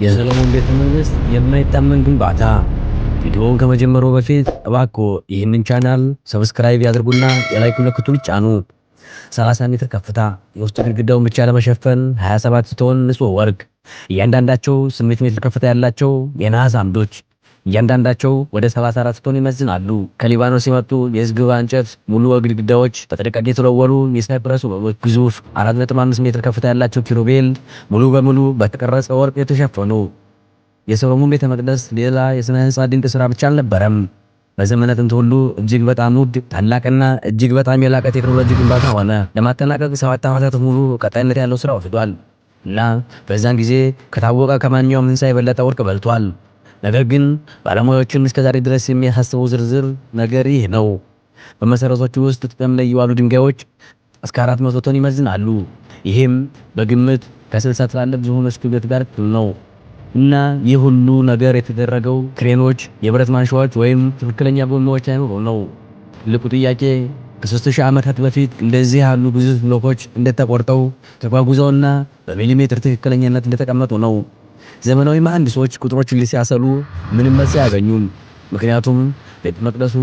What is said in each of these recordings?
የሰሎሞን ቤተ መንግስት የማይታመን ግንባታ። ቪዲዮውን ከመጀመሩ በፊት እባክዎ ይህንን ቻናል ሰብስክራይብ ያድርጉና የላይክ ምልክቱን ይጫኑ። 30 ሜትር ከፍታ፣ የውስጥ ግድግዳውን ብቻ ለመሸፈን 27 ቶን ንጹህ ወርቅ፣ እያንዳንዳቸው 8 ሜትር ከፍታ ያላቸው የነሐስ አምዶች እያንዳንዳቸው ወደ 74 ቶን ይመዝናሉ። ከሊባኖስ የመጡ የዝግባ እንጨት ሙሉ ግድግዳዎች፣ በጥንቃቄ የተለወሉ የሳይፕረስ ወፎች፣ ግዙፍ 4.5 ሜትር ከፍታ ያላቸው ኪሩቤል ሙሉ በሙሉ በተቀረጸ ወርቅ የተሸፈኑ። የሰሎሞን ቤተ መቅደስ ሌላ የሥነ ሕንፃ ድንቅ ሥራ ብቻ አልነበረም። በዘመነ ጥንት ሁሉ እጅግ በጣም ውድ፣ ታላቅና እጅግ በጣም የላቀ ቴክኖሎጂ ግንባታ ሆነ። ለማጠናቀቅ 7 ዓመታት ሙሉ ቀጣይነት ያለው ሥራ ወስዷል እና በዛን ጊዜ ከታወቀ ከማንኛውም ሕንፃ የበለጠ ወርቅ በልቷል። ነገር ግን ባለሙያዎችን እስከዛሬ ድረስ የሚያሳስበው ዝርዝር ነገር ይህ ነው። በመሰረቶቹ ውስጥ ጥቅም ላይ የዋሉ ድንጋዮች እስከ 400 ቶን ይመዝናሉ። ይህም በግምት ከ60 ትላልቅ ዝሆኖች ክብደት ጋር እኩል ነው። እና ይህ ሁሉ ነገር የተደረገው ክሬኖች፣ የብረት ማንሻዎች ወይም ትክክለኛ ጎማዎች ሳይኖሩ ነው። ትልቁ ጥያቄ ከ3000 ዓመታት በፊት እንደዚህ ያሉ ግዙፍ ብሎኮች እንደተቆርጠው ተጓጉዘውና በሚሊሜትር ትክክለኛነት እንደተቀመጡ ነው። ዘመናዊ መሐንዲሶች ቁጥሮችን ሲያሰሉ ምንም መልስ አያገኙም። ምክንያቱም ቤተ መቅደሱ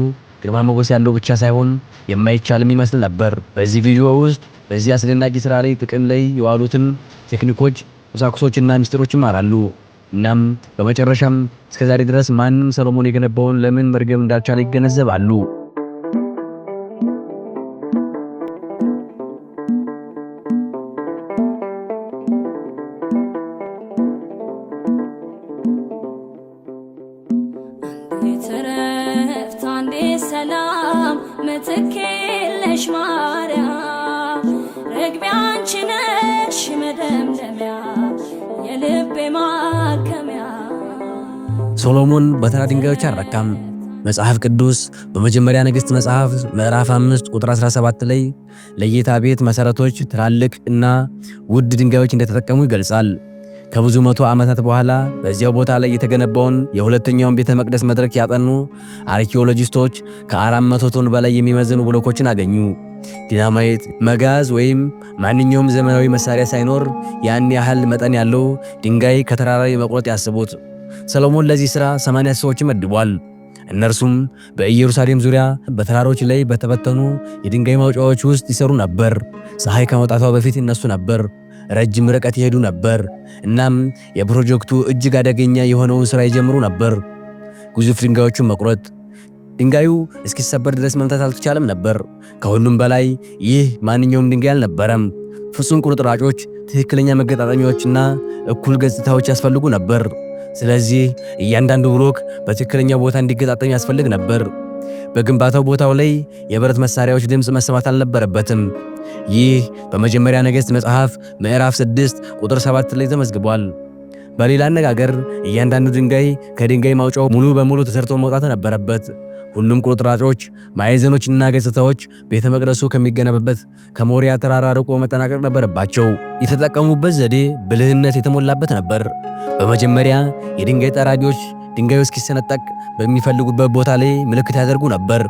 ግርማ ሞገስ ያለው ብቻ ሳይሆን የማይቻልም ይመስል ነበር። በዚህ ቪዲዮ ውስጥ በዚህ አስደናቂ ስራ ላይ ጥቅም ላይ የዋሉትን ቴክኒኮች፣ ቁሳቁሶችና ሚስጥሮች ይማራሉ። እናም በመጨረሻም እስከዛሬ ድረስ ማንም ሰሎሞን የገነባውን ለምን መርገም እንዳልቻለ ይገነዘባሉ። ሰላም ምትክልሽ ማርያም ረግቢ አንቺ ነሽ መደምደሚያ የልቤ ማከሚያ። ሶሎሞን በተራ ድንጋዮች አልረካም። መጽሐፍ ቅዱስ በመጀመሪያ ነገሥት መጽሐፍ ምዕራፍ 5 ቁጥር 17 ላይ ለጌታ ቤት መሰረቶች ትላልቅ እና ውድ ድንጋዮች እንደተጠቀሙ ይገልጻል። ከብዙ መቶ ዓመታት በኋላ በዚያው ቦታ ላይ የተገነባውን የሁለተኛውን ቤተ መቅደስ መድረክ ያጠኑ አርኪኦሎጂስቶች ከ400 ቶን በላይ የሚመዝኑ ብሎኮችን አገኙ። ዲናማይት፣ መጋዝ ወይም ማንኛውም ዘመናዊ መሳሪያ ሳይኖር ያን ያህል መጠን ያለው ድንጋይ ከተራራ መቁረጥ ያስቡት። ሰሎሞን ለዚህ ሥራ 80 ሰዎችን መድቧል። እነርሱም በኢየሩሳሌም ዙሪያ በተራሮች ላይ በተበተኑ የድንጋይ ማውጫዎች ውስጥ ይሰሩ ነበር። ፀሐይ ከመውጣቷ በፊት ይነሱ ነበር። ረጅም ርቀት ይሄዱ ነበር። እናም የፕሮጀክቱ እጅግ አደገኛ የሆነውን ሥራ ይጀምሩ ነበር። ግዙፍ ድንጋዮቹን መቁረጥ። ድንጋዩ እስኪሰበር ድረስ መምታት አልተቻለም ነበር። ከሁሉም በላይ ይህ ማንኛውም ድንጋይ አልነበረም። ፍጹም ቁርጥራጮች፣ ትክክለኛ መገጣጠሚያዎችና እኩል ገጽታዎች ያስፈልጉ ነበር። ስለዚህ እያንዳንዱ ብሎክ በትክክለኛ ቦታ እንዲገጣጠም ያስፈልግ ነበር። በግንባታው ቦታው ላይ የብረት መሳሪያዎች ድምፅ መሰማት አልነበረበትም። ይህ በመጀመሪያ ነገሥት መጽሐፍ ምዕራፍ 6 ቁጥር 7 ላይ ተመዝግቧል። በሌላ አነጋገር እያንዳንዱ ድንጋይ ከድንጋይ ማውጫው ሙሉ በሙሉ ተሰርቶ መውጣት ነበረበት። ሁሉም ቁርጥራጮች፣ ማዕዘኖችና ገጽታዎች ቤተ መቅደሱ ከሚገነባበት ከሞሪያ ተራራ ርቆ መጠናቀቅ ነበረባቸው። የተጠቀሙበት ዘዴ ብልህነት የተሞላበት ነበር። በመጀመሪያ የድንጋይ ጠራቢዎች ድንጋዩ እስኪሰነጠቅ በሚፈልጉበት ቦታ ላይ ምልክት ያደርጉ ነበር።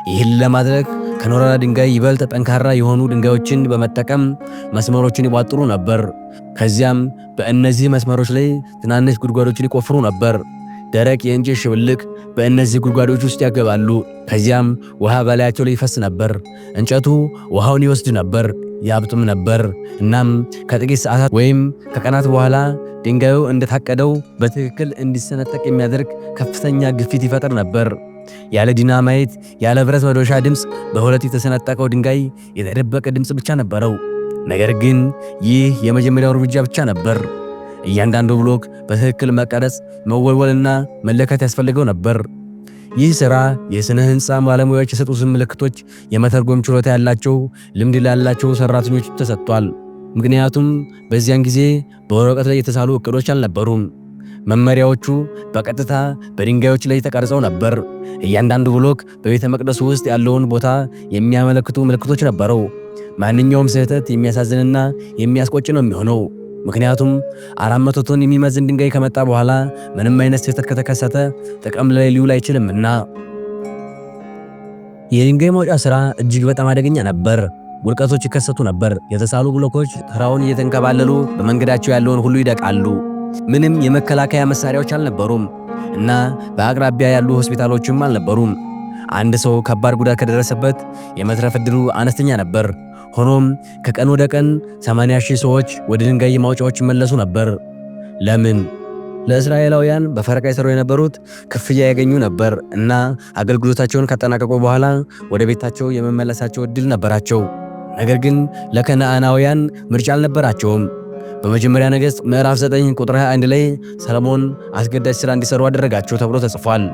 ይህን ለማድረግ ከኖራ ድንጋይ ይበልጥ ጠንካራ የሆኑ ድንጋዮችን በመጠቀም መስመሮችን ይቧጥሩ ነበር። ከዚያም በእነዚህ መስመሮች ላይ ትናንሽ ጉድጓዶችን ይቆፍሩ ነበር። ደረቅ የእንጨት ሽብልቅ በእነዚህ ጉድጓዶች ውስጥ ያገባሉ። ከዚያም ውሃ በላያቸው ላይ ይፈስ ነበር። እንጨቱ ውሃውን ይወስድ ነበር፣ ያብጥም ነበር። እናም ከጥቂት ሰዓታት ወይም ከቀናት በኋላ ድንጋዩ እንደታቀደው በትክክል እንዲሰነጠቅ የሚያደርግ ከፍተኛ ግፊት ይፈጥር ነበር። ያለ ዲናማይት፣ ያለ ብረት መዶሻ ድምፅ በሁለት የተሰነጠቀው ድንጋይ የተደበቀ ድምፅ ብቻ ነበረው። ነገር ግን ይህ የመጀመሪያው እርምጃ ብቻ ነበር። እያንዳንዱ ብሎክ በትክክል መቀረጽ፣ መወልወልና መለካት ያስፈልገው ነበር። ይህ ሥራ የሥነ ሕንፃ ባለሙያዎች የሰጡትን ምልክቶች የመተርጎም ችሎታ ያላቸው ልምድ ላላቸው ሠራተኞች ተሰጥቷል። ምክንያቱም በዚያን ጊዜ በወረቀት ላይ የተሳሉ እቅዶች አልነበሩም። መመሪያዎቹ በቀጥታ በድንጋዮች ላይ ተቀርጸው ነበር። እያንዳንዱ ብሎክ በቤተ መቅደሱ ውስጥ ያለውን ቦታ የሚያመለክቱ ምልክቶች ነበረው። ማንኛውም ስህተት የሚያሳዝንና የሚያስቆጭ ነው የሚሆነው። ምክንያቱም 400 ቶን የሚመዝን ድንጋይ ከመጣ በኋላ ምንም አይነት ስህተት ከተከሰተ ጥቅም ላይ ሊውል አይችልምና። የድንጋይ ማውጫ ሥራ እጅግ በጣም አደገኛ ነበር። ውድቀቶች ይከሰቱ ነበር። የተሳሉ ብሎኮች ተራውን እየተንከባለሉ በመንገዳቸው ያለውን ሁሉ ይደቃሉ። ምንም የመከላከያ መሳሪያዎች አልነበሩም እና በአቅራቢያ ያሉ ሆስፒታሎችም አልነበሩም። አንድ ሰው ከባድ ጉዳት ከደረሰበት የመትረፍ ዕድሉ አነስተኛ ነበር። ሆኖም ከቀን ወደ ቀን 80,000 ሰዎች ወደ ድንጋይ ማውጫዎች ይመለሱ ነበር። ለምን? ለእስራኤላውያን በፈረቃ ይሰሩ የነበሩት ክፍያ ያገኙ ነበር እና አገልግሎታቸውን ካጠናቀቁ በኋላ ወደ ቤታቸው የመመለሳቸው ዕድል ነበራቸው። ነገር ግን ለከነዓናውያን ምርጫ አልነበራቸውም። በመጀመሪያ ነገሥት ምዕራፍ 9 ቁጥር 21 ላይ ሰሎሞን አስገዳጅ ሥራ እንዲሰሩ አደረጋቸው ተብሎ ተጽፏል።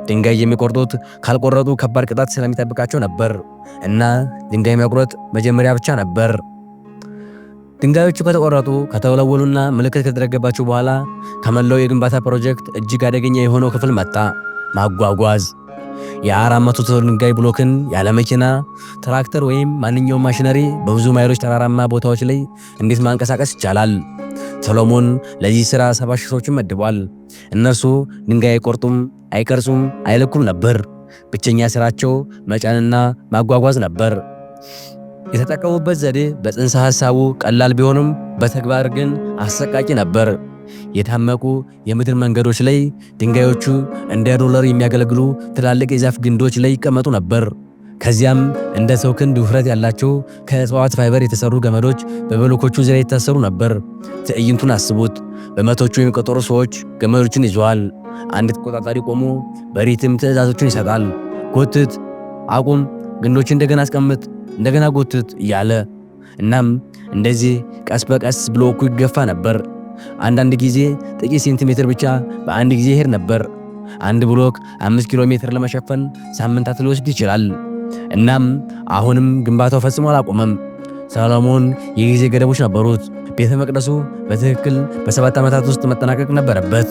ድንጋይ የሚቆርጡት ካልቆረጡ ከባድ ቅጣት ስለሚጠብቃቸው ነበር እና ድንጋይ መቁረጥ መጀመሪያ ብቻ ነበር። ድንጋዮቹ ከተቆረጡ ከተወለወሉና ምልክት ከተደረገባቸው በኋላ ከመላው የግንባታ ፕሮጀክት እጅግ አደገኛ የሆነው ክፍል መጣ፣ ማጓጓዝ። የ400 ቶን ድንጋይ ብሎክን ያለ መኪና፣ ትራክተር ወይም ማንኛውም ማሽነሪ በብዙ ማይሎች ተራራማ ቦታዎች ላይ እንዴት ማንቀሳቀስ ይቻላል? ሰሎሞን ለዚህ ሥራ 70,000 ሰዎችን መድቧል። እነርሱ ድንጋይ አይቆርጡም፣ አይቀርጹም፣ አይለኩም ነበር። ብቸኛ ሥራቸው መጫንና ማጓጓዝ ነበር። የተጠቀሙበት ዘዴ በጽንሰ ሐሳቡ ቀላል ቢሆንም በተግባር ግን አሰቃቂ ነበር። የታመቁ የምድር መንገዶች ላይ ድንጋዮቹ እንደ ሮለር የሚያገለግሉ ትላልቅ የዛፍ ግንዶች ላይ ይቀመጡ ነበር። ከዚያም እንደ ሰው ክንድ ውፍረት ያላቸው ከእጽዋት ፋይበር የተሰሩ ገመዶች በብሎኮቹ ዙሪያ ይታሰሩ ነበር። ትዕይንቱን አስቡት። በመቶቹ የሚቆጠሩ ሰዎች ገመዶችን ይዘዋል። አንድ ተቆጣጣሪ ቆሞ በሪትም ትዕዛዞችን ይሰጣል። ጎትት፣ አቁም፣ ግንዶችን እንደገና አስቀምጥ፣ እንደገና ጎትት እያለ። እናም እንደዚህ ቀስ በቀስ ብሎኩ ይገፋ ነበር። አንዳንድ ጊዜ ጥቂት ሴንቲሜትር ብቻ በአንድ ጊዜ ይሄድ ነበር። አንድ ብሎክ 5 ኪሎ ሜትር ለመሸፈን ሳምንታት ሊወስድ ይችላል። እናም አሁንም ግንባታው ፈጽሞ አላቆመም። ሰሎሞን የጊዜ ገደቦች ነበሩት። ቤተ መቅደሱ በትክክል በ7 ዓመታት ውስጥ መጠናቀቅ ነበረበት።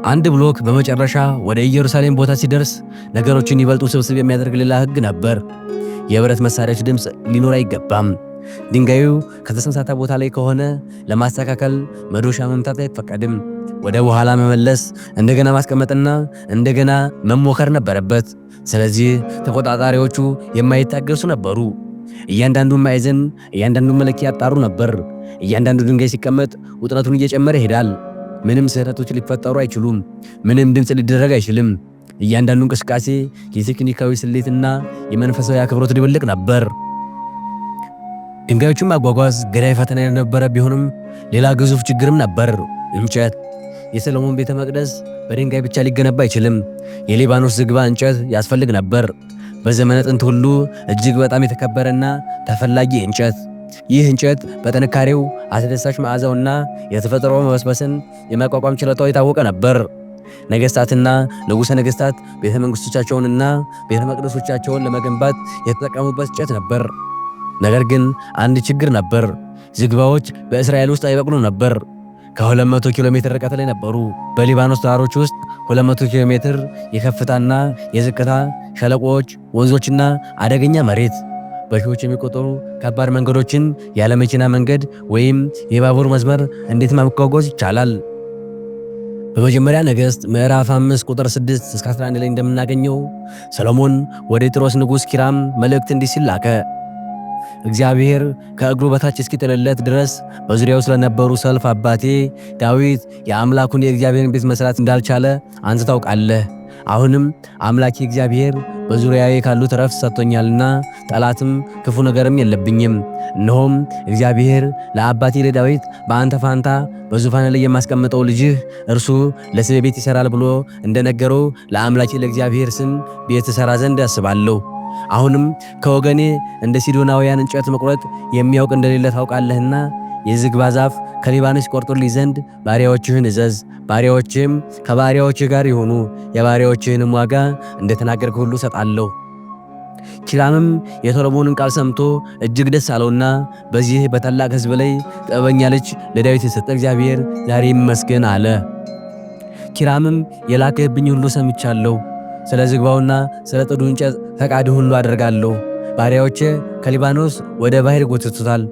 አንድ ብሎክ በመጨረሻ ወደ ኢየሩሳሌም ቦታ ሲደርስ ነገሮችን ይበልጡ ስብስብ የሚያደርግ ሌላ ሕግ ነበር። የብረት መሳሪያዎች ድምፅ ሊኖር አይገባም። ድንጋዩ ከተሳሳተ ቦታ ላይ ከሆነ ለማስተካከል መዶሻ መምታት አይፈቀድም። ወደ በኋላ መመለስ፣ እንደገና ማስቀመጥና እንደገና መሞከር ነበረበት። ስለዚህ ተቆጣጣሪዎቹ የማይታገሱ ነበሩ። እያንዳንዱን ማዕዘን፣ እያንዳንዱን መለኪያ ያጣሩ ነበር። እያንዳንዱ ድንጋይ ሲቀመጥ ውጥረቱን እየጨመረ ይሄዳል። ምንም ስህተቶች ሊፈጠሩ አይችሉም። ምንም ድምፅ ሊደረግ አይችልም። እያንዳንዱ እንቅስቃሴ የቴክኒካዊ ስሌትና የመንፈሳዊ አክብሮት ድብልቅ ነበር። ድንጋዮቹን ማጓጓዝ ገዳይ ፈተና የነበረ ቢሆንም ሌላ ግዙፍ ችግርም ነበር፣ እንጨት። የሰሎሞን ቤተ መቅደስ በድንጋይ ብቻ ሊገነባ አይችልም። የሊባኖስ ዝግባ እንጨት ያስፈልግ ነበር። በዘመነ ጥንት ሁሉ እጅግ በጣም የተከበረና ተፈላጊ እንጨት። ይህ እንጨት በጥንካሬው፣ አስደሳች መዓዛውና የተፈጥሮ መበስበስን የመቋቋም ችሎታው የታወቀ ነበር። ነገሥታትና ንጉሠ ነገሥታት ቤተ መንግሥቶቻቸውንና ቤተ መቅደሶቻቸውን ለመገንባት የተጠቀሙበት እንጨት ነበር። ነገር ግን አንድ ችግር ነበር። ዝግባዎች በእስራኤል ውስጥ አይበቅሉም ነበር። ከ200 ኪሎ ሜትር ርቀት ላይ ነበሩ። በሊባኖስ ተራሮች ውስጥ 200 ኪሎ ሜትር የከፍታና የዝቅታ ሸለቆዎች፣ ወንዞችና አደገኛ መሬት። በሺዎች የሚቆጠሩ ከባድ መንገዶችን ያለ መኪና መንገድ ወይም የባቡር መስመር እንዴት ማጓጓዝ ይቻላል? በመጀመሪያ ነገሥት ምዕራፍ 5 ቁጥር 6 እስከ 11 ላይ እንደምናገኘው ሰሎሞን ወደ ጢሮስ ንጉሥ ኪራም መልእክት እንዲህ ሲል ላከ። እግዚአብሔር ከእግሩ በታች እስኪጥልለት ድረስ በዙሪያው ስለነበሩ ሰልፍ አባቴ ዳዊት የአምላኩን የእግዚአብሔርን ቤት መስራት እንዳልቻለ አንተ ታውቃለህ። አሁንም አምላኬ እግዚአብሔር በዙሪያዬ ካሉት ረፍት ሰጥቶኛልና ጠላትም ክፉ ነገርም የለብኝም። እነሆም እግዚአብሔር ለአባቴ ለዳዊት በአንተ ፋንታ በዙፋን ላይ የማስቀምጠው ልጅህ እርሱ ለስሜ ቤት ይሰራል ብሎ እንደነገረው ለአምላኬ ለእግዚአብሔር ስም ቤት ሰራ ዘንድ አስባለሁ። አሁንም ከወገኔ እንደ ሲዶናውያን እንጨት መቁረጥ የሚያውቅ እንደሌለ ታውቃለህና የዝግባ ዛፍ ከሊባኖስ ቆርጦልኝ ዘንድ ባሪያዎችህን እዘዝ። ባሪያዎችህም ከባሪያዎችህ ጋር ይሆኑ፣ የባሪያዎችህንም ዋጋ እንደተናገርክ ሁሉ ሰጣለሁ። ኪራምም የሰሎሞንን ቃል ሰምቶ እጅግ ደስ አለውና በዚህ በታላቅ ሕዝብ ላይ ጥበበኛ ልጅ ለዳዊት የሰጠ እግዚአብሔር ዛሬ ይመስገን አለ። ኪራምም የላከህብኝ ሁሉ ሰምቻለሁ። ስለ ዝግባውና ስለ ጥዱ እንጨት ፈቃድህ ሁሉ አደርጋለሁ። ባሪያዎቼ ከሊባኖስ ወደ ባሕር ጎትቱታል።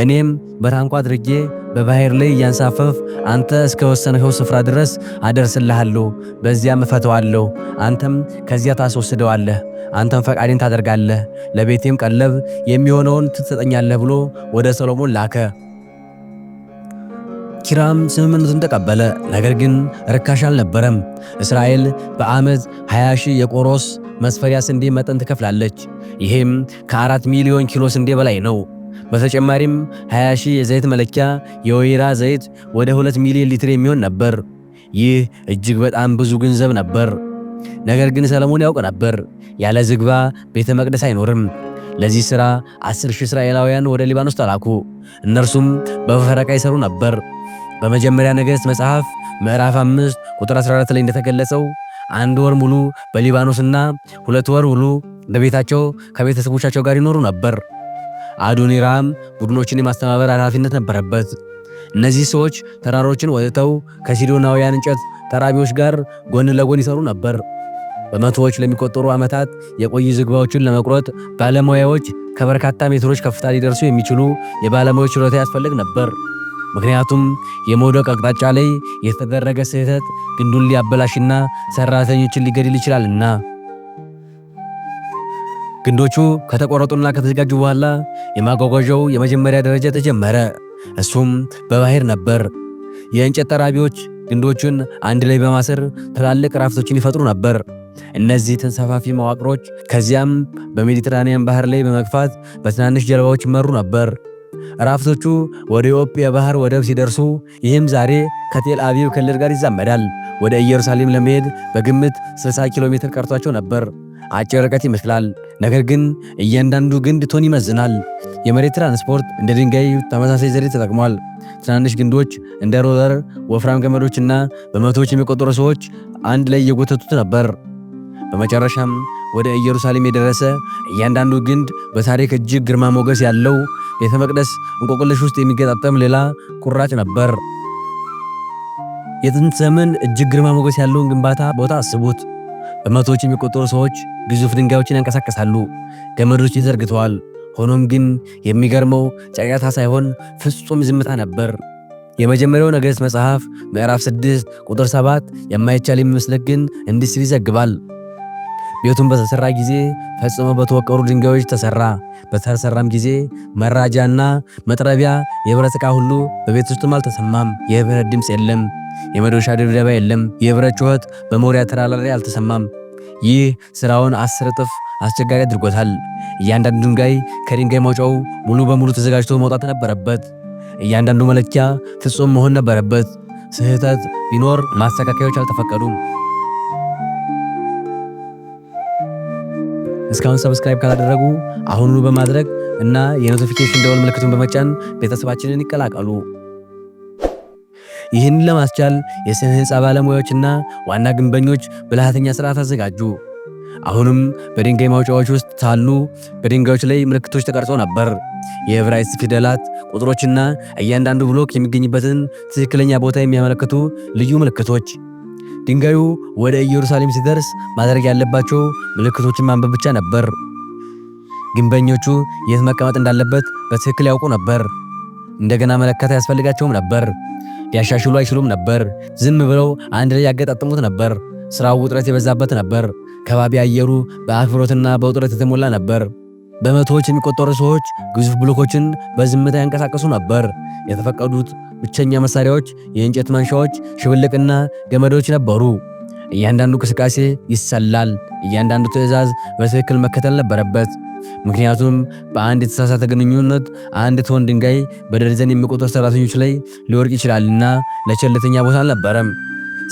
እኔም በታንኳ አድርጌ በባሕር ላይ እያንሳፈፍ አንተ እስከ ወሰንኸው ስፍራ ድረስ አደርስልሃለሁ። በዚያም እፈተዋለሁ። አንተም ከዚያ ታስወስደዋለህ። አንተም ፈቃዴን ታደርጋለህ፣ ለቤቴም ቀለብ የሚሆነውን ትሰጠኛለህ ብሎ ወደ ሰሎሞን ላከ። ኪራም ስምምነቱን ተቀበለ። ነገር ግን ርካሽ አልነበረም። እስራኤል በዓመት 20 ሺህ የቆሮስ መስፈሪያ ስንዴ መጠን ትከፍላለች። ይህም ከ4 ሚሊዮን ኪሎ ስንዴ በላይ ነው። በተጨማሪም 20 ሺህ የዘይት መለኪያ የወይራ ዘይት ወደ 2 ሚሊዮን ሊትር የሚሆን ነበር። ይህ እጅግ በጣም ብዙ ገንዘብ ነበር። ነገር ግን ሰለሞን ያውቅ ነበር፣ ያለ ዝግባ ቤተ መቅደስ አይኖርም። ለዚህ ሥራ 10 ሺህ እስራኤላውያን ወደ ሊባኖስ ተላኩ። እነርሱም በፈረቃ ይሰሩ ነበር። በመጀመሪያ ነገሥት መጽሐፍ ምዕራፍ 5 ቁጥር 14 ላይ እንደተገለጸው 1 ወር ሙሉ በሊባኖስና 2 ወር ሙሉ በቤታቸው ከቤተሰቦቻቸው ጋር ይኖሩ ነበር። አዶኒራም ቡድኖችን የማስተባበር ኃላፊነት ነበረበት። እነዚህ ሰዎች ተራሮችን ወጥተው ከሲዶናውያን እንጨት ተራቢዎች ጋር ጎን ለጎን ይሰሩ ነበር። በመቶዎች ለሚቆጠሩ ዓመታት የቆዩ ዝግባዎችን ለመቁረጥ ባለሙያዎች ከበርካታ ሜትሮች ከፍታ ሊደርሱ የሚችሉ የባለሙያዎች ችሎታ ያስፈልግ ነበር። ምክንያቱም የመውደቅ አቅጣጫ ላይ የተደረገ ስህተት ግንዱን ሊያበላሽና ሰራተኞችን ሊገድል ይችላልና። ግንዶቹ ከተቆረጡና ከተዘጋጁ በኋላ የማጓጓዣው የመጀመሪያ ደረጃ ተጀመረ። እሱም በባህር ነበር። የእንጨት ጠራቢዎች ግንዶቹን አንድ ላይ በማሰር ትላልቅ ራፍቶችን ይፈጥሩ ነበር። እነዚህ ተንሳፋፊ መዋቅሮች ከዚያም በሜዲትራኒያን ባህር ላይ በመግፋት በትናንሽ ጀልባዎች ይመሩ ነበር። ራፍቶቹ ወደ ኢትዮጵያ ባህር ወደብ ሲደርሱ፣ ይህም ዛሬ ከቴል አቪቭ ክልል ጋር ይዛመዳል፣ ወደ ኢየሩሳሌም ለመሄድ በግምት 60 ኪሎ ሜትር ቀርቷቸው ነበር። አጭር ርቀት ይመስላል፣ ነገር ግን እያንዳንዱ ግንድ ቶን ይመዝናል። የመሬት ትራንስፖርት እንደ ድንጋይ ተመሳሳይ ዘዴ ተጠቅሟል። ትናንሽ ግንዶች እንደ ሮለር ወፍራም ገመዶችና በመቶዎች የሚቆጠሩ ሰዎች አንድ ላይ እየጎተቱት ነበር። በመጨረሻም ወደ ኢየሩሳሌም የደረሰ እያንዳንዱ ግንድ በታሪክ እጅግ ግርማ ሞገስ ያለው ቤተ መቅደስ እንቆቅልሽ ውስጥ የሚገጣጠም ሌላ ቁራጭ ነበር። የጥንት ዘመን እጅግ ግርማ ሞገስ ያለውን ግንባታ ቦታ አስቡት። በመቶዎች የሚቆጠሩ ሰዎች ግዙፍ ድንጋዮችን ያንቀሳቀሳሉ። ገመዶች ተዘርግተዋል። ሆኖም ግን የሚገርመው ጫጫታ ሳይሆን ፍጹም ዝምታ ነበር። የመጀመሪያው ነገሥት መጽሐፍ ምዕራፍ 6 ቁጥር 7 የማይቻል የሚመስል ግን እንዲህ ሲል ይዘግባል። ቤቱን በተሰራ ጊዜ ፈጽሞ በተወቀሩ ድንጋዮች ተሰራ። በተሰራም ጊዜ መራጃና መጥረቢያ፣ የብረት ዕቃ ሁሉ በቤት ውስጥም አልተሰማም። የብረት ድምፅ የለም፣ የመዶሻ ድብደባ የለም፣ የብረት ጩኸት በሞሪያ ተራራ ላይ አልተሰማም። ይህ ስራውን 10 እጥፍ አስቸጋሪ አድርጎታል። እያንዳንዱ ድንጋይ ከድንጋይ ማውጫው ሙሉ በሙሉ ተዘጋጅቶ መውጣት ነበረበት። እያንዳንዱ መለኪያ ፍጹም መሆን ነበረበት። ስህተት ቢኖር ማስተካከያዎች አልተፈቀዱም። እስካሁን ሰብስክራይብ ካላደረጉ አሁኑኑ በማድረግ እና የኖቲፊኬሽን ደወል ምልክቱን በመጫን ቤተሰባችንን ይቀላቀሉ። ይህን ለማስቻል የስነ ህንፃ ባለሙያዎችና ዋና ግንበኞች ብልሃተኛ ስርዓት አዘጋጁ። አሁንም በድንጋይ ማውጫዎች ውስጥ ሳሉ በድንጋዮች ላይ ምልክቶች ተቀርጸው ነበር። የዕብራይስጥ ፊደላት፣ ቁጥሮችና እያንዳንዱ ብሎክ የሚገኝበትን ትክክለኛ ቦታ የሚያመለክቱ ልዩ ምልክቶች። ድንጋዩ ወደ ኢየሩሳሌም ሲደርስ ማድረግ ያለባቸው ምልክቶችን ማንበብ ብቻ ነበር። ግንበኞቹ የት መቀመጥ እንዳለበት በትክክል ያውቁ ነበር። እንደገና መለካት አያስፈልጋቸውም ነበር። ሊያሻሽሉ አይችሉም ነበር። ዝም ብለው አንድ ላይ ያገጣጥሙት ነበር። ስራው ውጥረት የበዛበት ነበር። ከባቢ አየሩ በአክብሮትና በውጥረት የተሞላ ነበር። በመቶዎች የሚቆጠሩ ሰዎች ግዙፍ ብሎኮችን በዝምታ ያንቀሳቀሱ ነበር። የተፈቀዱት ብቸኛ መሳሪያዎች የእንጨት ማንሻዎች፣ ሽብልቅና ገመዶች ነበሩ። እያንዳንዱ እንቅስቃሴ ይሰላል። እያንዳንዱ ትዕዛዝ በትክክል መከተል ነበረበት። ምክንያቱም በአንድ የተሳሳተ ግንኙነት አንድ ቶን ድንጋይ በደርዘን የሚቆጠሩ ሰራተኞች ላይ ሊወርቅ ይችላልና ለቸልተኛ ቦታ አልነበረም።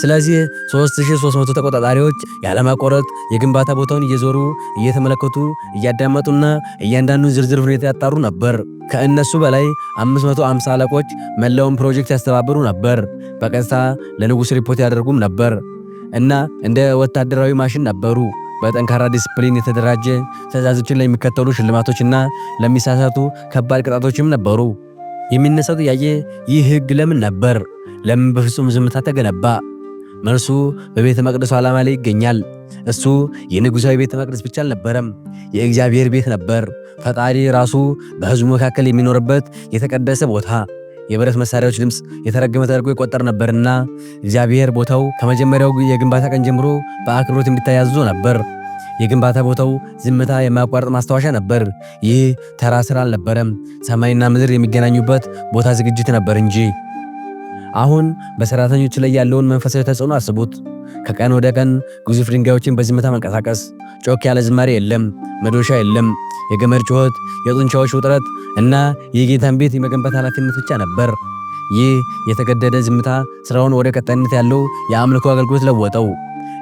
ስለዚህ 3300 ተቆጣጣሪዎች ያለማቋረጥ የግንባታ ቦታውን እየዞሩ እየተመለከቱ እያዳመጡና እያንዳንዱን ዝርዝር ሁኔታ ያጣሩ ነበር። ከእነሱ በላይ 550 አለቆች መላውን ፕሮጀክት ያስተባብሩ ነበር። በቀጥታ ለንጉሥ ሪፖርት ያደርጉም ነበር እና እንደ ወታደራዊ ማሽን ነበሩ። በጠንካራ ዲስፕሊን የተደራጀ ትዕዛዞችን ለሚከተሉ ሽልማቶችና ለሚሳሳቱ ከባድ ቅጣቶችም ነበሩ። የሚነሳው ጥያቄ ይህ ሕግ ለምን ነበር? ለምን በፍጹም ዝምታ ተገነባ? መልሱ በቤተ መቅደሱ ዓላማ ላይ ይገኛል። እሱ የንጉሣዊ ቤተ መቅደስ ብቻ አልነበረም፣ የእግዚአብሔር ቤት ነበር። ፈጣሪ ራሱ በሕዝቡ መካከል የሚኖርበት የተቀደሰ ቦታ። የብረት መሳሪያዎች ድምፅ የተረገመ ተደርጎ ይቆጠር ነበርና እግዚአብሔር ቦታው ከመጀመሪያው የግንባታ ቀን ጀምሮ በአክብሮት እንዲታይ አዝዞ ነበር። የግንባታ ቦታው ዝምታ የማያቋርጥ ማስታወሻ ነበር። ይህ ተራ ስራ አልነበረም፣ ሰማይና ምድር የሚገናኙበት ቦታ ዝግጅት ነበር እንጂ። አሁን በሰራተኞች ላይ ያለውን መንፈሳዊ ተጽዕኖ አስቡት። ከቀን ወደ ቀን ግዙፍ ድንጋዮችን በዝምታ መንቀሳቀስ፣ ጮክ ያለ ዝማሬ የለም፣ መዶሻ የለም፣ የገመድ ጩኸት፣ የጡንቻዎች ውጥረት እና የጌታን ቤት የመገንባት ኃላፊነት ብቻ ነበር። ይህ የተገደደ ዝምታ ስራውን ወደ ቀጣይነት ያለው የአምልኮ አገልግሎት ለወጠው።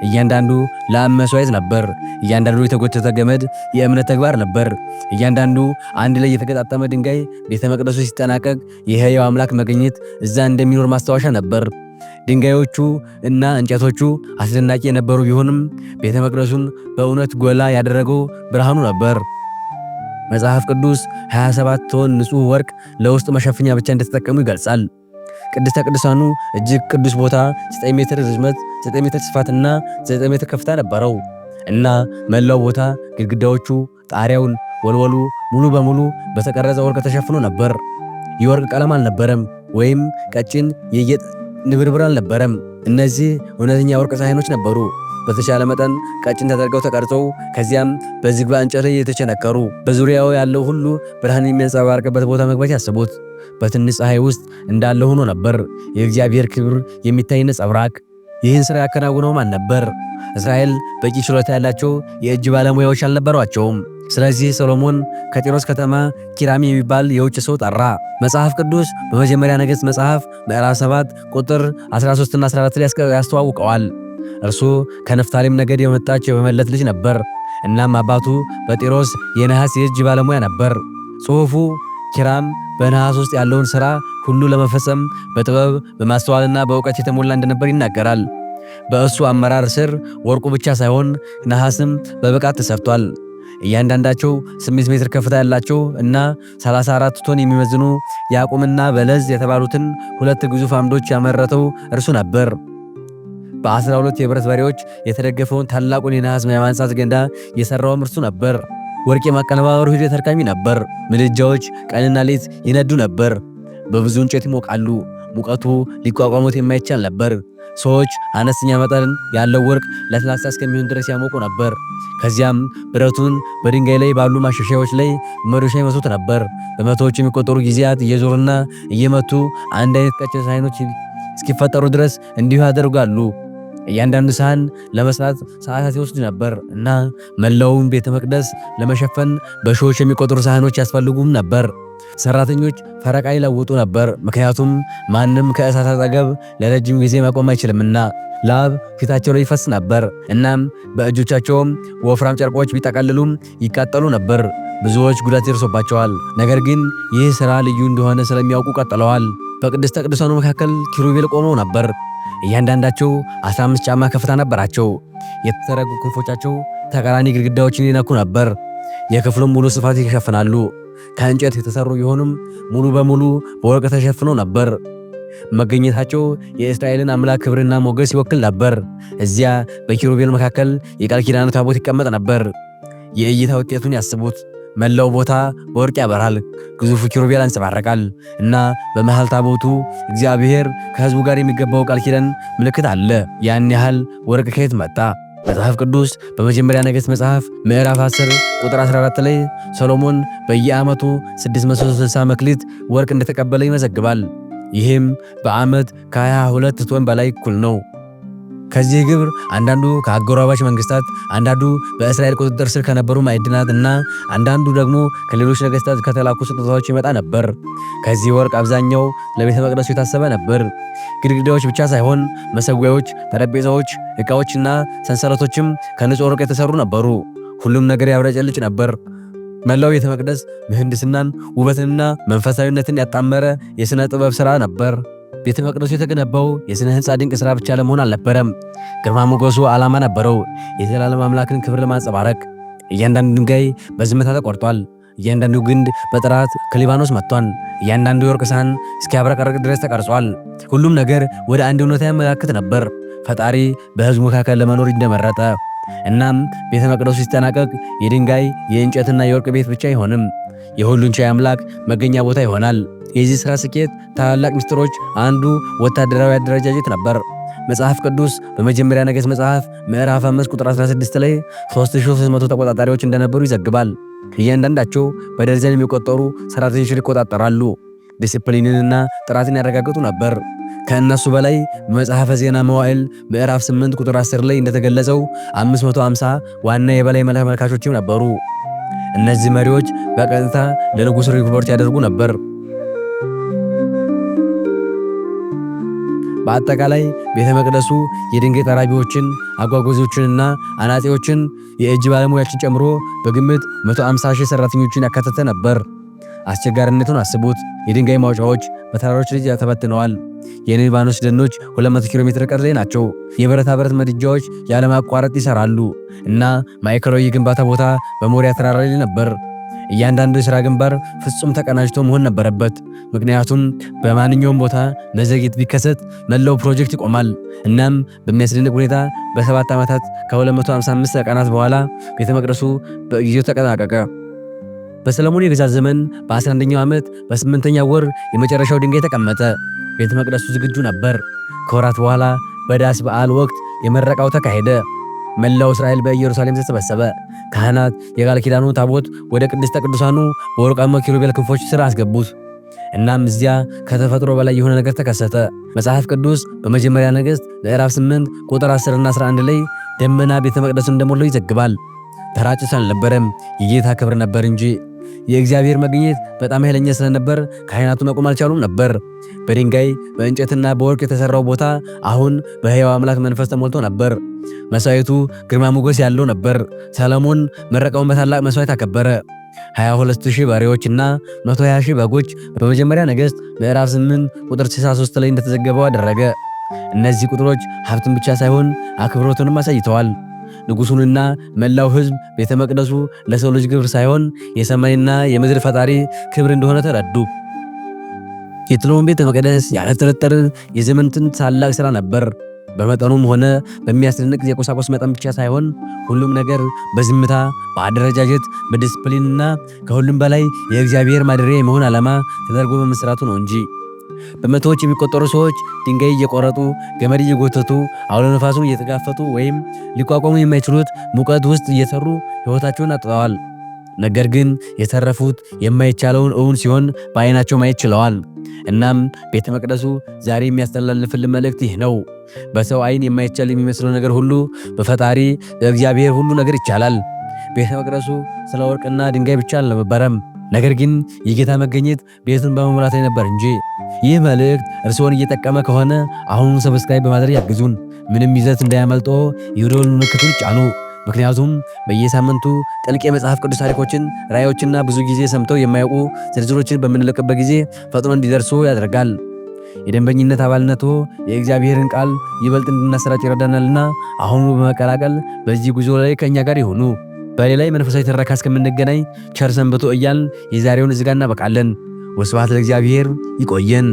እያንዳንዱ ለአብ መስዋዕት ነበር። እያንዳንዱ የተጎተተ ገመድ የእምነት ተግባር ነበር። እያንዳንዱ አንድ ላይ የተገጣጠመ ድንጋይ ቤተ መቅደሱ ሲጠናቀቅ የሕያው አምላክ መገኘት እዛ እንደሚኖር ማስታወሻ ነበር። ድንጋዮቹ እና እንጨቶቹ አስደናቂ የነበሩ ቢሆንም ቤተ መቅደሱን በእውነት ጎላ ያደረገው ብርሃኑ ነበር። መጽሐፍ ቅዱስ 27 ቶን ንጹሕ ወርቅ ለውስጥ መሸፈኛ ብቻ እንደተጠቀሙ ይገልጻል። ቅድስተ ቅዱሳኑ እጅግ ቅዱስ ቦታ 9 ሜትር ርዝመት፣ 9 ሜትር ስፋትና 9 ሜትር ከፍታ ነበረው እና መላው ቦታ ግድግዳዎቹ፣ ጣሪያውን፣ ወልወሉ ሙሉ በሙሉ በተቀረጸ ወርቅ ተሸፍኖ ነበር። የወርቅ ቀለም አልነበረም ወይም ቀጭን የጌጥ ንብርብር አልነበረም። እነዚህ እውነተኛ ወርቅ ሳህኖች ነበሩ፣ በተሻለ መጠን ቀጭን ተደርገው ተቀርጸው ከዚያም በዝግባ እንጨት ላይ የተቸነከሩ። በዙሪያው ያለው ሁሉ ብርሃን የሚያንጸባርቅበት ቦታ መግባት ያስቡት። በትንሽ ፀሐይ ውስጥ እንዳለ ሆኖ ነበር የእግዚአብሔር ክብር የሚታይ ነጸብራቅ። ይህን ስራ ያከናውነው ማን ነበር? እስራኤል በቂ ችሎታ ያላቸው የእጅ ባለሙያዎች አልነበሯቸውም። ስለዚህ ሰሎሞን ከጢሮስ ከተማ ኪራም የሚባል የውጭ ሰው ጠራ። መጽሐፍ ቅዱስ በመጀመሪያ ነገሥት መጽሐፍ ምዕራፍ 7 ቁጥር 13 እና 14 ላይ ያስተዋውቀዋል። እርሱ ከነፍታሌም ነገድ የመጣች የበመለት ልጅ ነበር። እናም አባቱ በጢሮስ የነሐስ የእጅ ባለሙያ ነበር። ጽሑፉ ኪራም በነሐስ ውስጥ ያለውን ሥራ ሁሉ ለመፈጸም በጥበብ በማስተዋልና በእውቀት የተሞላ እንደነበር ይናገራል። በእሱ አመራር ስር ወርቁ ብቻ ሳይሆን ነሐስም በብቃት ተሰርቷል። እያንዳንዳቸው 8 ሜትር ከፍታ ያላቸው እና 34 ቶን የሚመዝኑ ያዕቁምና በለዝ የተባሉትን 2 ግዙፍ አምዶች ያመረተው እርሱ ነበር። በ12 የብረት በሬዎች የተደገፈውን ታላቁን የነሐስ የማንጻት ገንዳ የሰራውም እርሱ ነበር። ወርቅ የማቀነባበሩ ሂደት አድካሚ ነበር። ምድጃዎች ቀንና ሌት ይነዱ ነበር። በብዙ እንጨት ይሞቃሉ። ሙቀቱ ሊቋቋሙት የማይቻል ነበር። ሰዎች አነስተኛ መጠን ያለው ወርቅ ለስላሳ እስከሚሆን ድረስ ያሞቁ ነበር። ከዚያም ብረቱን በድንጋይ ላይ ባሉ ማሻሻያዎች ላይ መዶሻ ይመቱት ነበር። በመቶዎች የሚቆጠሩ ጊዜያት እየዞሩና እየመቱ አንድ አይነት ቀጭን ሳህኖች እስኪፈጠሩ ድረስ እንዲሁ ያደርጋሉ። እያንዳንዱ ሳህን ለመስራት ሰዓታት ይወስድ ነበር እና መላውን ቤተ መቅደስ ለመሸፈን በሺዎች የሚቆጠሩ ሳህኖች ያስፈልጉም ነበር። ሰራተኞች ፈረቃ ይለውጡ ነበር፣ ምክንያቱም ማንም ከእሳት አጠገብ ለረጅም ጊዜ መቆም አይችልምና። ላብ ፊታቸው ላይ ይፈስ ነበር። እናም በእጆቻቸውም ወፍራም ጨርቆች ቢጠቀልሉም ይቃጠሉ ነበር። ብዙዎች ጉዳት ይደርሶባቸዋል። ነገር ግን ይህ ሥራ ልዩ እንደሆነ ስለሚያውቁ ቀጥለዋል። በቅድስተ ቅዱሳኑ መካከል ኪሩቤል ቆመው ነበር። እያንዳንዳቸው 15 ጫማ ከፍታ ነበራቸው። የተዘረጉ ክንፎቻቸው ተቃራኒ ግድግዳዎችን ይነኩ ነበር። የክፍሉም ሙሉ ስፋት ይሸፍናሉ። ከእንጨት የተሰሩ ቢሆኑም ሙሉ በሙሉ በወርቅ ተሸፍነው ነበር። መገኘታቸው የእስራኤልን አምላክ ክብርና ሞገስ ይወክል ነበር። እዚያ በኪሩቤል መካከል የቃል ኪዳኑ ታቦት ይቀመጥ ነበር። የእይታ ውጤቱን ያስቡት። መላው ቦታ በወርቅ ያበራል። ግዙፉ ኪሩቤል አንጸባረቃል እና በመሃል ታቦቱ እግዚአብሔር ከሕዝቡ ጋር የሚገባው ቃል ኪዳን ምልክት አለ። ያን ያህል ወርቅ ከየት መጣ? መጽሐፍ ቅዱስ በመጀመሪያ ነገሥት መጽሐፍ ምዕራፍ 10 ቁጥር 14 ላይ ሰሎሞን በየዓመቱ 660 መክሊት ወርቅ እንደተቀበለ ይመዘግባል። ይህም በዓመት ከ22 ቶን በላይ እኩል ነው። ከዚህ ግብር አንዳንዱ ከአጎራባች መንግስታት፣ አንዳንዱ በእስራኤል ቁጥጥር ስር ከነበሩ ማዕድናት እና አንዳንዱ ደግሞ ከሌሎች ነገስታት ከተላኩ ስጦታዎች ይመጣ ነበር። ከዚህ ወርቅ አብዛኛው ለቤተ መቅደሱ የታሰበ ነበር። ግድግዳዎች ብቻ ሳይሆን መሰዊያዎች፣ ጠረጴዛዎች፣ ዕቃዎችና ሰንሰለቶችም ከንጹህ ወርቅ የተሰሩ ነበሩ። ሁሉም ነገር ያብረጨልጭ ነበር። መላው ቤተ መቅደስ ምህንድስናን፣ ውበትንና መንፈሳዊነትን ያጣመረ የሥነ ጥበብ ሥራ ነበር። ቤተ መቅደሱ የተገነባው የሥነ ሕንፃ ድንቅ ሥራ ብቻ ለመሆን አልነበረም። ግርማ ሞገሱ ዓላማ ነበረው፣ የዘላለም አምላክን ክብር ለማንጸባረቅ። እያንዳንዱ ድንጋይ በዝምታ ተቆርጧል። እያንዳንዱ ግንድ በጥራት ከሊባኖስ መጥቷል። እያንዳንዱ የወርቅ ሳህን እስኪያብረቀርቅ ድረስ ተቀርጿል። ሁሉም ነገር ወደ አንድ እውነታ ያመላክት ነበር፣ ፈጣሪ በሕዝቡ መካከል ለመኖር እንደመረጠ። እናም ቤተ መቅደሱ ሲጠናቀቅ የድንጋይ የእንጨትና የወርቅ ቤት ብቻ አይሆንም፣ የሁሉን ቻይ አምላክ መገኛ ቦታ ይሆናል። የዚህ ሥራ ስኬት ታላላቅ ምስጢሮች አንዱ ወታደራዊ አደረጃጀት ነበር። መጽሐፍ ቅዱስ በመጀመሪያ ነገሥት መጽሐፍ ምዕራፍ 5 ቁጥር 16 ላይ 3300 ተቆጣጣሪዎች እንደነበሩ ይዘግባል። እያንዳንዳቸው በደርዘን የሚቆጠሩ ሰራተኞችን ይቆጣጠራሉ። ዲሲፕሊንንና ጥራትን ያረጋግጡ ነበር። ከእነሱ በላይ በመጽሐፈ ዜና መዋዕል ምዕራፍ 8 ቁጥር 10 ላይ እንደተገለጸው 550 ዋና የበላይ መልካቾችም ነበሩ። እነዚህ መሪዎች በቀጥታ ለንጉሥ ሪፖርት ያደርጉ ነበር። በአጠቃላይ ቤተ መቅደሱ የድንጋይ ጠራቢዎችን፣ አጓጓዦችንና አናጺዎችን የእጅ ባለሙያዎችን ጨምሮ በግምት 150,000 ሰራተኞችን ያካተተ ነበር። አስቸጋሪነቱን አስቡት። የድንጋይ ማውጫዎች በተራሮች ላይ ተበትነዋል። የሊባኖስ ደኖች 200 ኪሎ ሜትር ርቀት ላይ ናቸው። የብረታ ብረት ምድጃዎች ያለማቋረጥ ይሰራሉ እና ማዕከላዊ የግንባታ ቦታ በሞሪያ ተራራ ላይ ነበር። እያንዳንዱ የሥራ ግንባር ፍጹም ተቀናጅቶ መሆን ነበረበት። ምክንያቱም በማንኛውም ቦታ መዘግየት ቢከሰት መላው ፕሮጀክት ይቆማል። እናም በሚያስደንቅ ሁኔታ በ7 ዓመታት ከ255 ቀናት በኋላ ቤተ መቅደሱ በጊዜው ተጠናቀቀ። በሰለሞን የግዛት ዘመን በ11ኛው ዓመት በ8ኛው ወር የመጨረሻው ድንጋይ ተቀመጠ። ቤተ መቅደሱ ዝግጁ ነበር። ከወራት በኋላ በዳስ በዓል ወቅት የመረቃው ተካሄደ። መላው እስራኤል በኢየሩሳሌም ተሰበሰበ። ካህናት የቃል ኪዳኑ ታቦት ወደ ቅድስተ ቅዱሳኑ በወርቃማ ኪሩቤል ክንፎች ስር አስገቡት። እናም እዚያ ከተፈጥሮ በላይ የሆነ ነገር ተከሰተ። መጽሐፍ ቅዱስ በመጀመሪያ ነገሥት ምዕራፍ 8 ቁጥር 10 እና 11 ላይ ደመና ቤተ መቅደሱን እንደሞላው ይዘግባል። ተራ ጭስ አልነበረም፣ የጌታ ክብር ነበር እንጂ። የእግዚአብሔር መገኘት በጣም ኃይለኛ ስለነበር ካህናቱ መቆም አልቻሉም ነበር። በድንጋይ በእንጨትና በወርቅ የተሰራው ቦታ አሁን በሕያው አምላክ መንፈስ ተሞልቶ ነበር። መስዋዕቱ ግርማ ሞገስ ያለው ነበር። ሰለሞን መረቃውን በታላቅ መስዋዕት አከበረ። 22,000 በሬዎችና 120,000 በጎች በመጀመሪያ ነገሥት ምዕራፍ 8 ቁጥር 63 ላይ እንደተዘገበው አደረገ። እነዚህ ቁጥሮች ሀብትን ብቻ ሳይሆን አክብሮትንም አሳይተዋል። ንጉሡንና መላው ሕዝብ ቤተ መቅደሱ ለሰው ልጅ ግብር ሳይሆን የሰማይና የምድር ፈጣሪ ክብር እንደሆነ ተረዱ። የሰሎሞን ቤተ መቅደስ ያለ ጥርጥር የዘመናትን ታላቅ ሥራ ነበር። በመጠኑም ሆነ በሚያስደንቅ የቁሳቁስ መጠን ብቻ ሳይሆን ሁሉም ነገር በዝምታ፣ በአደረጃጀት፣ በዲስፕሊንና ከሁሉም በላይ የእግዚአብሔር ማደሪያ የመሆን ዓላማ ተደርጎ በመስራቱ ነው እንጂ። በመቶዎች የሚቆጠሩ ሰዎች ድንጋይ እየቆረጡ፣ ገመድ እየጎተቱ፣ አውሎ ነፋሱን እየተጋፈጡ ወይም ሊቋቋሙ የማይችሉት ሙቀት ውስጥ እየሰሩ ሕይወታቸውን አጥተዋል። ነገር ግን የተረፉት የማይቻለውን እውን ሲሆን በዓይናቸው ማየት ችለዋል። እናም ቤተ መቅደሱ ዛሬ የሚያስተላልፍልን መልእክት ይህ ነው። በሰው ዓይን የማይቻል የሚመስለው ነገር ሁሉ በፈጣሪ በእግዚአብሔር ሁሉ ነገር ይቻላል። ቤተ መቅደሱ ስለ ወርቅና ድንጋይ ብቻ አልነበረም፣ ነገር ግን የጌታ መገኘት ቤቱን በመሙላት ላይ ነበር እንጂ። ይህ መልእክት እርስዎን እየጠቀመ ከሆነ አሁኑ ሰብስክራይብ በማድረግ ያግዙን። ምንም ይዘት እንዳያመልጦ የደወል ምልክቱን ይጫኑ። ምክንያቱም በየሳምንቱ ጥልቅ የመጽሐፍ ቅዱስ ታሪኮችን፣ ራእዮችና ብዙ ጊዜ ሰምተው የማያውቁ ዝርዝሮችን በምንለቅበት ጊዜ ፈጥኖ እንዲደርሱ ያደርጋል። የደንበኝነት አባልነቶ የእግዚአብሔርን ቃል ይበልጥ እንድናሰራጭ ይረዳናልና አሁኑ በመቀላቀል በዚህ ጉዞ ላይ ከእኛ ጋር ይሁኑ። በሌላ መንፈሳዊ ትረካ እስከምንገናኝ ቸር ሰንብቱ እያልን የዛሬውን እዚህ ጋር እናበቃለን። ወስብሐት ለእግዚአብሔር። ይቆየን።